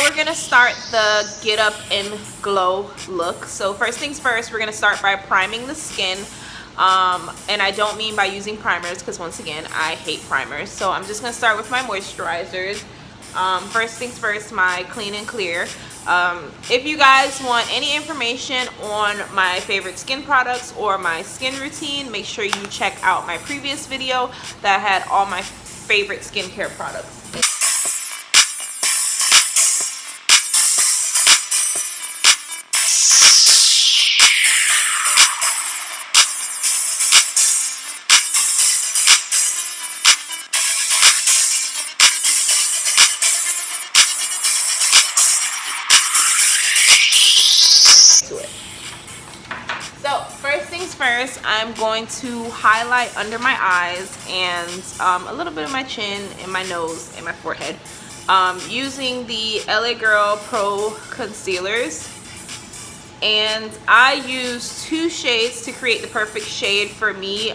now we're gonna start the get up and glow look. So first things first, we're gonna start by priming the skin. And I don't mean by using primers, because once again I hate primers. So I'm just gonna start with my moisturizers. First things first, my Clean and Clear. If you guys want any information on my favorite skin products or my skin routine, make sure you check out my previous video that had all my favorite skincare products. So first things first, I'm going to highlight under my eyes and a little bit of my chin and my nose and my forehead using the LA Girl Pro concealers. And I use 2 shades to create the perfect shade for me.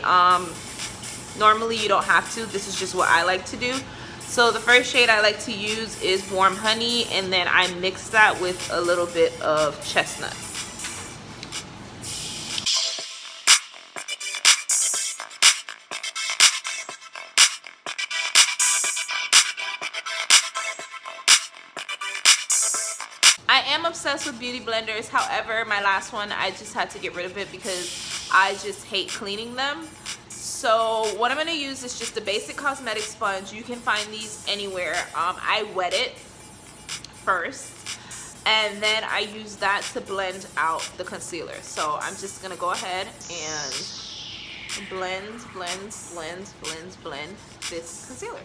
Normally you don't have to. This is just what I like to do. So the first shade I like to use is Warm Honey, and then I mix that with a little bit of Chestnut. I am obsessed with beauty blenders. However, my last one, I just had to get rid of it because I just hate cleaning them. So what I'm going to use is just a basic cosmetic sponge. You can find these anywhere. I wet it first, and then I use that to blend out the concealer. So I'm just going to go ahead and blend this concealer.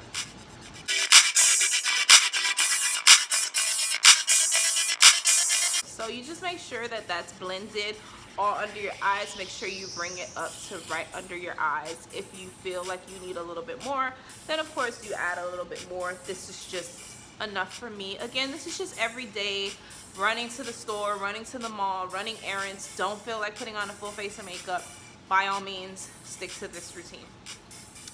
So you just make sure that that's blended all under your eyes. Make sure you bring it up to right under your eyes. If you feel like you need a little bit more, then of course you add a little bit more. This is just enough for me. Again, this is just every day, running to the store, running to the mall, running errands, don't feel like putting on a full face of makeup. By all means, stick to this routine.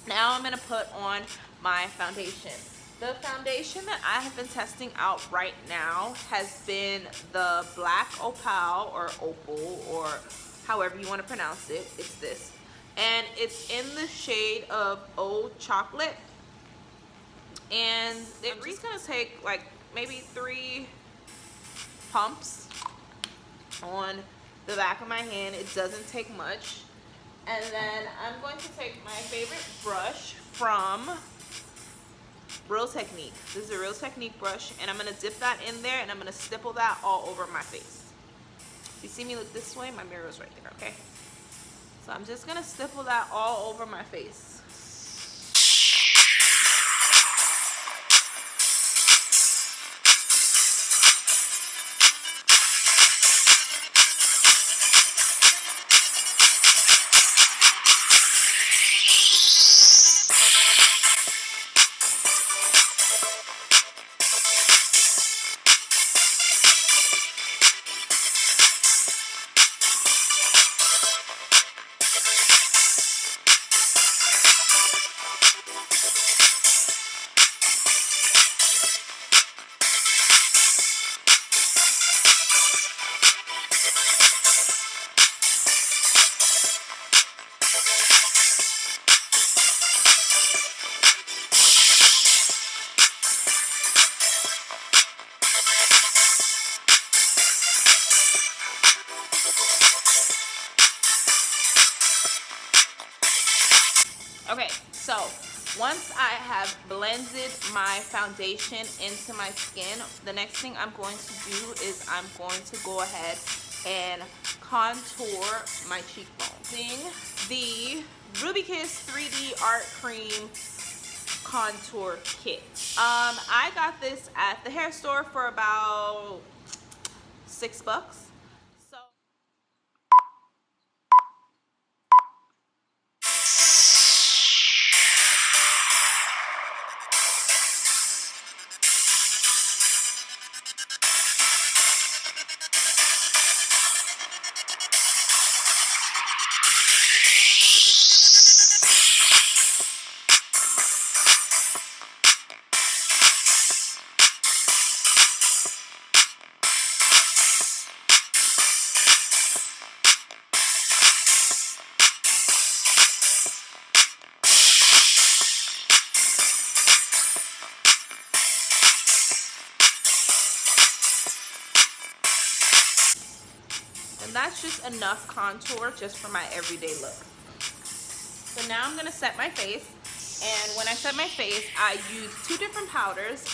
Now I'm gonna put on my foundation. The foundation that I have been testing out right now has been the Black Opal, or Opal, or however you want to pronounce it. It's this. And it's in the shade of Old Chocolate. And I'm just going to take like maybe 3 pumps on the back of my hand. It doesn't take much. And then I'm going to take my favorite brush from Real Technique. This is a Real Technique brush, and I'm going to dip that in there, and I'm going to stipple that all over my face. If you see me look this way, my mirror is right there, okay? So I'm just going to stipple that all over my face. Okay, so once I have blended my foundation into my skin, the next thing I'm going to do is I'm going to go ahead and contour my cheekbones using the Ruby Kiss 3D Art Cream Contour Kit. I got this at the hair store for about $6. And that's just enough contour just for my everyday look. So now I'm going to set my face. And when I set my face, I use two different powders.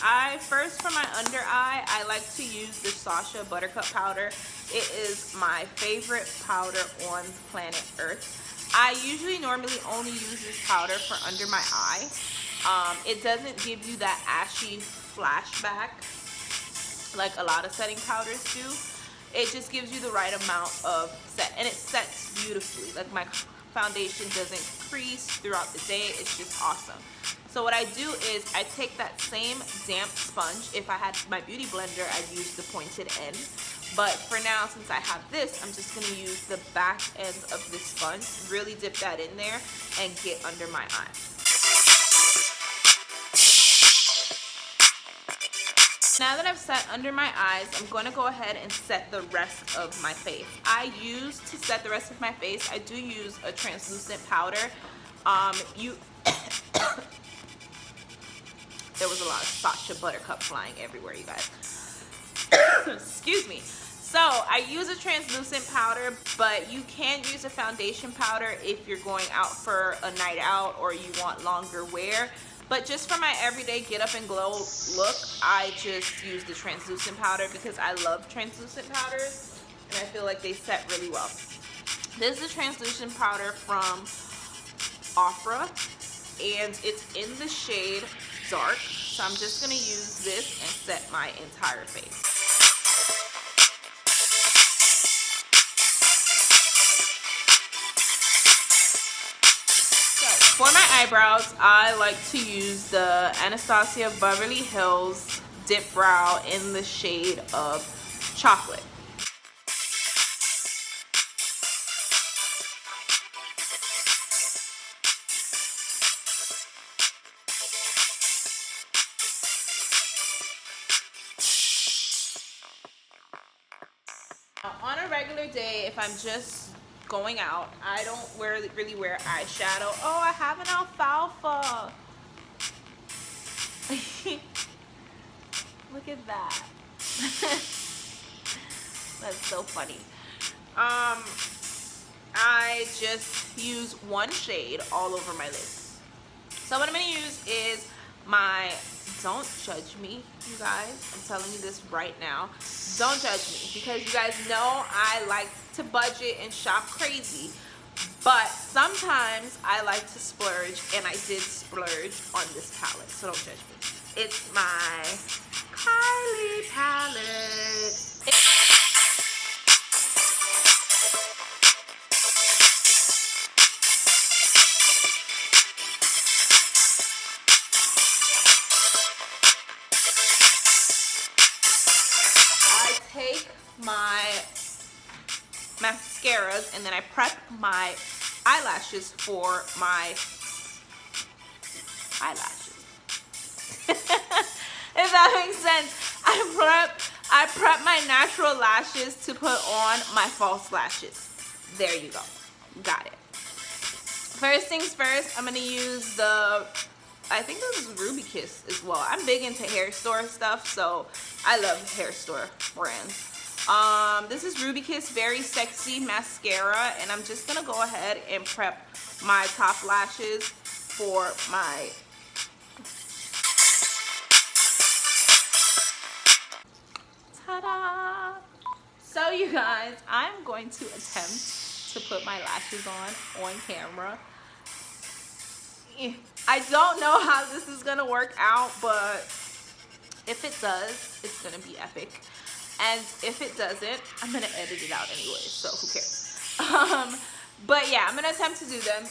First for my under eye, I like to use the Sasha Buttercup powder. It is my favorite powder on planet Earth. I usually normally only use this powder for under my eye. It doesn't give you that ashy flashback like a lot of setting powders do. It just gives you the right amount of set, and it sets beautifully. Like my foundation doesn't crease throughout the day. It's just awesome. So what I do is I take that same damp sponge. If I had my beauty blender, I'd use the pointed end. But for now, since I have this, I'm just going to use the back end of this sponge, really dip that in there and get under my eye. Now that I've set under my eyes, I'm going to go ahead and set the rest of my face. To set the rest of my face, I do use a translucent powder. There was a lot of Sasha Buttercup flying everywhere, you guys. Excuse me. So I use a translucent powder, but you can use a foundation powder if you're going out for a night out or you want longer wear. But just for my everyday get up and glow look, I just use the translucent powder because I love translucent powders and I feel like they set really well. This is a translucent powder from Ofra and it's in the shade Dark. So I'm just going to use this and set my entire face. For my eyebrows, I like to use the Anastasia Beverly Hills Dip Brow in the shade of Chocolate. Now, on a regular day, if I'm just going out, I don't really wear eyeshadow. Oh, I have an alfalfa. Look at that. That's so funny. I just use one shade all over my lids. So what I'm going to use is my, don't judge me, you guys. I'm telling you this right now. Don't judge me because you guys know I like to budget and shop crazy. But sometimes I like to splurge, and I did splurge on this palette. So don't judge me. It's my Kylie palette. Take my mascaras and then I prep my eyelashes for my eyelashes. If that makes sense. I prep my natural lashes to put on my false lashes. There you go. Got it. First things first, I'm going to use the, I think this is Ruby Kiss as well. I'm big into hair store stuff, so I love hair store brands. This is Ruby Kiss Very Sexy Mascara, and I'm just gonna go ahead and prep my top lashes for my ta-da! So you guys, I'm going to attempt to put my lashes on camera. I don't know how this is gonna work out, but if it does, it's gonna be epic. And if it doesn't, I'm gonna edit it out anyway, so who cares? But yeah, I'm gonna attempt to do them.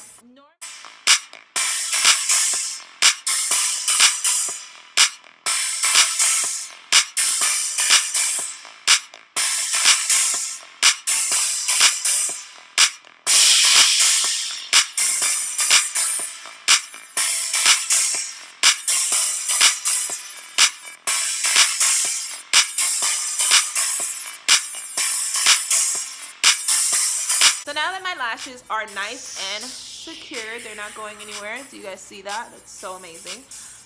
So now that my lashes are nice and secure, they're not going anywhere. Do you guys see that? That's so amazing.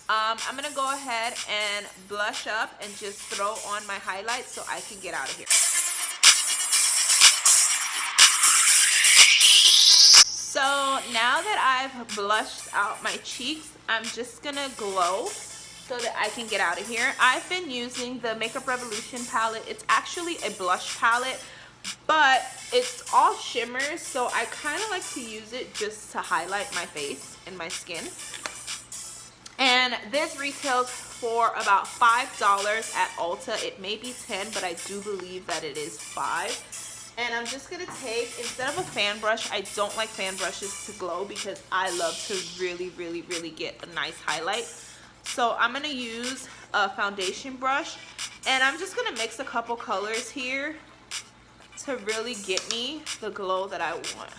I'm going to go ahead and blush up and just throw on my highlights so I can get out of here. So now that I've blushed out my cheeks, I'm just gonna glow so that I can get out of here. I've been using the Makeup Revolution palette. It's actually a blush palette, but it's all shimmers, so I kind of like to use it just to highlight my face and my skin. And this retails for about $5 at Ulta. It may be 10, but I do believe that it is 5. And I'm just gonna take, instead of a fan brush, I don't like fan brushes to glow because I love to really get a nice highlight. So I'm gonna use a foundation brush, and I'm just gonna mix a couple colors here to really get me the glow that I want.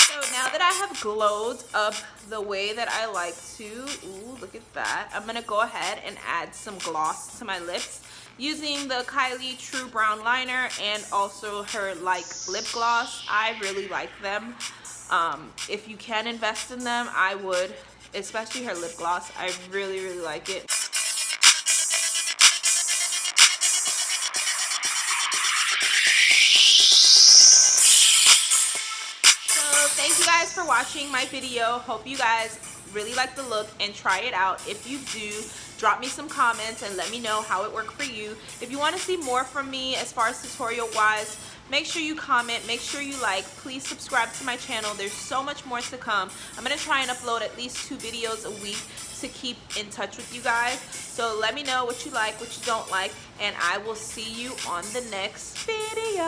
So now that I have glowed up the way that I like to, ooh, look at that, I'm gonna go ahead and add some gloss to my lips using the Kylie True Brown Liner and also her Like lip gloss. I really like them. If you can invest in them, I would, especially her lip gloss. I really like it. Thank you guys for watching my video. Hope you guys really like the look and try it out. If you do, drop me some comments and let me know how it worked for you. If you want to see more from me as far as tutorial wise, make sure you comment, make sure you like, please subscribe to my channel. There's so much more to come. I'm going to try and upload at least 2 videos a week to keep in touch with you guys. So let me know what you like, what you don't like, and I will see you on the next video.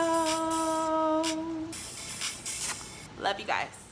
Love you guys.